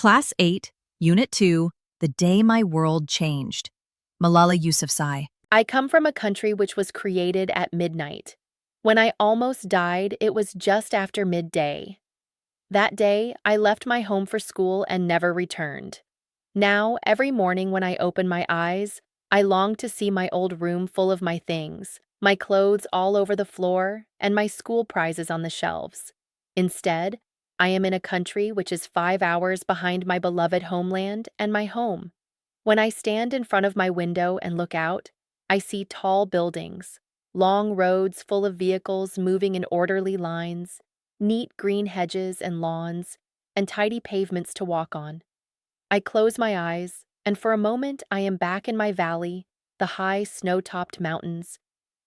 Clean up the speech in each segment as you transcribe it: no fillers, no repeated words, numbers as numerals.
Class 8, Unit 2, The Day My World Changed. Malala Yousafzai. I come from a country which was created at midnight. When I almost died, it was just after midday. That day, I left my home for school and never returned. Now, every morning when I open my eyes, I long to see my old room full of my things, my clothes all over the floor, and my school prizes on the shelves. Instead, I am in a country which is 5 hours behind my beloved homeland and my home. When I stand in front of my window and look out, I see tall buildings, long roads full of vehicles moving in orderly lines, neat green hedges and lawns, and tidy pavements to walk on. I close my eyes, and for a moment I am back in my valley, the high snow-topped mountains,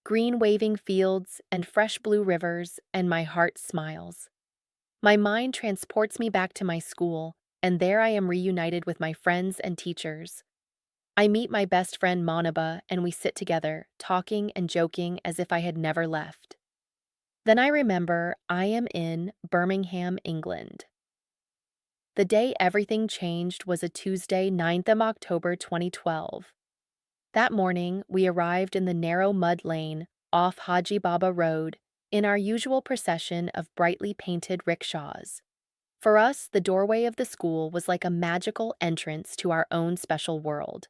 green waving fields, and fresh blue rivers, and my heart smiles. My mind transports me back to my school, and there I am reunited with my friends and teachers. I meet my best friend Moniba, and we sit together, talking and joking as if I had never left. Then I remember I am in Birmingham, England. The day everything changed was a Tuesday, 9th of October 2012. That morning, we arrived in the narrow mud lane off Haji Baba Road in our usual procession of brightly painted rickshaws. For us, the doorway of the school was like a magical entrance to our own special world.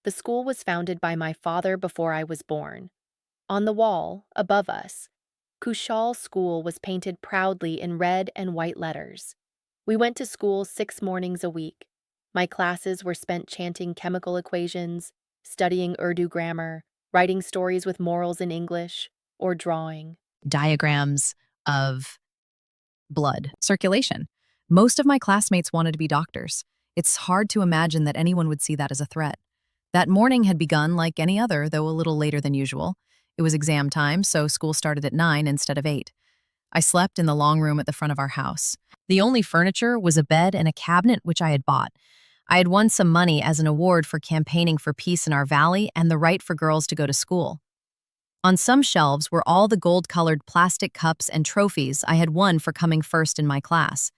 The school was founded by my father before I was born. On the wall, above us, Kushal School was painted proudly in red and white letters. We went to school 6 mornings a week. My classes were spent chanting chemical equations, studying Urdu grammar, writing stories with morals in English, or drawing Diagrams of blood circulation. Most of my classmates wanted to be doctors. It's hard to imagine that anyone would see that as a threat. That morning had begun like any other, though a little later than usual. It was exam time, so school started at 9 instead of 8. I slept in the long room at the front of our house. The only furniture was a bed and a cabinet which I had bought. I had won some money as an award for campaigning for peace in our valley and the right for girls to go to school. On some shelves were all the gold-colored plastic cups and trophies I had won for coming first in my class.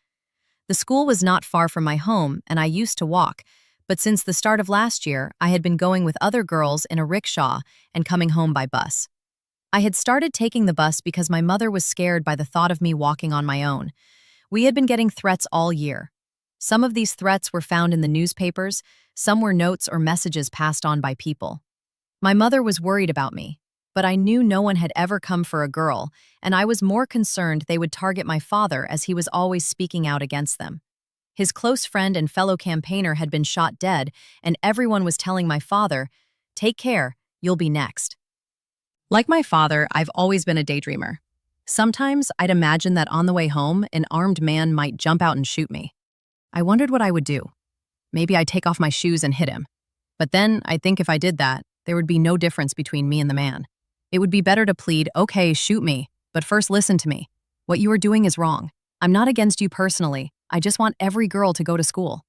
The school was not far from my home, and I used to walk, but since the start of last year, I had been going with other girls in a rickshaw and coming home by bus. I had started taking the bus because my mother was scared by the thought of me walking on my own. We had been getting threats all year. Some of these threats were found in the newspapers, some were notes or messages passed on by people. My mother was worried about me, but I knew no one had ever come for a girl, and I was more concerned they would target my father as he was always speaking out against them. His close friend and fellow campaigner had been shot dead, and everyone was telling my father, "Take care, you'll be next." Like my father, I've always been a daydreamer. Sometimes I'd imagine that on the way home, an armed man might jump out and shoot me. I wondered what I would do. Maybe I'd take off my shoes and hit him. But then I'd think if I did that, there would be no difference between me and the man. It would be better to plead, "Okay, shoot me, but first listen to me. What you are doing is wrong. I'm not against you personally. I just want every girl to go to school."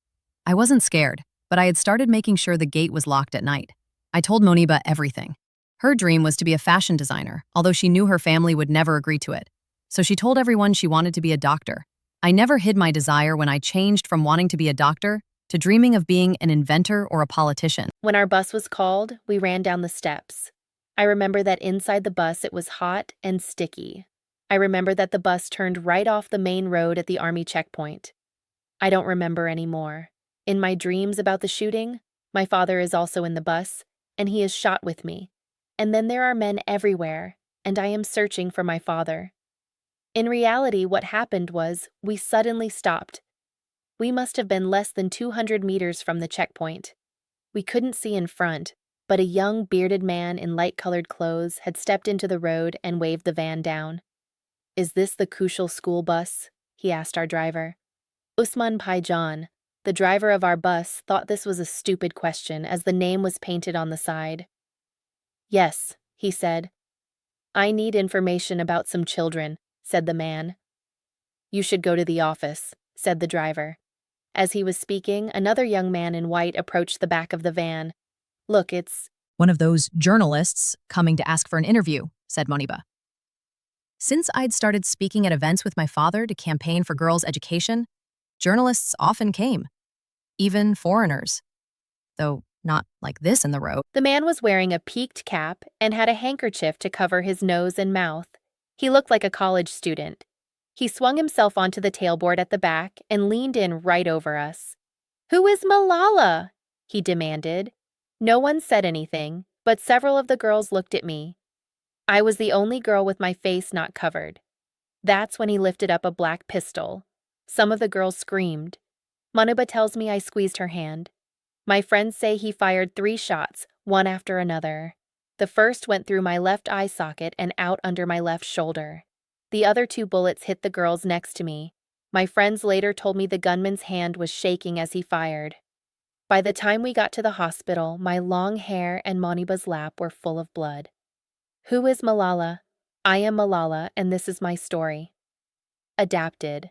I wasn't scared, but I had started making sure the gate was locked at night. I told Moniba everything. Her dream was to be a fashion designer, although she knew her family would never agree to it. So she told everyone she wanted to be a doctor. I never hid my desire when I changed from wanting to be a doctor to dreaming of being an inventor or a politician. When our bus was called, we ran down the steps. I remember that inside the bus it was hot and sticky. I remember that the bus turned right off the main road at the army checkpoint. I don't remember anymore. In my dreams about the shooting, my father is also in the bus, and he is shot with me. And then there are men everywhere, and I am searching for my father. In reality, what happened was we suddenly stopped. We must have been less than 200 meters from the checkpoint. We couldn't see in front, but a young bearded man in light-colored clothes had stepped into the road and waved the van down. "Is this the Kushal school bus?" he asked our driver. Usman Paijan, the driver of our bus, thought this was a stupid question as the name was painted on the side. "Yes," he said. "I need information about some children," said the man. "You should go to the office," said the driver. As he was speaking, another young man in white approached the back of the van. "Look, it's "One of those journalists coming to ask for an interview," said Moniba. Since I'd started speaking at events with my father to campaign for girls' education, journalists often came. even foreigners, though not like this in the road. The man was wearing a peaked cap and had a handkerchief to cover his nose and mouth. He looked like a college student. He swung himself onto the tailboard at the back and leaned in right over us. "Who is Malala?" he demanded. No one said anything, but several of the girls looked at me. I was the only girl with my face not covered. That's when he lifted up a black pistol. Some of the girls screamed. Manuba tells me I squeezed her hand. My friends say he fired 3 shots, one after another. The first went through my left eye socket and out under my left shoulder. The other 2 bullets hit the girls next to me. My friends later told me the gunman's hand was shaking as he fired. By the time we got to the hospital, my long hair and Manuba's lap were full of blood. Who is Malala? I am Malala, and this is my story. Adapted.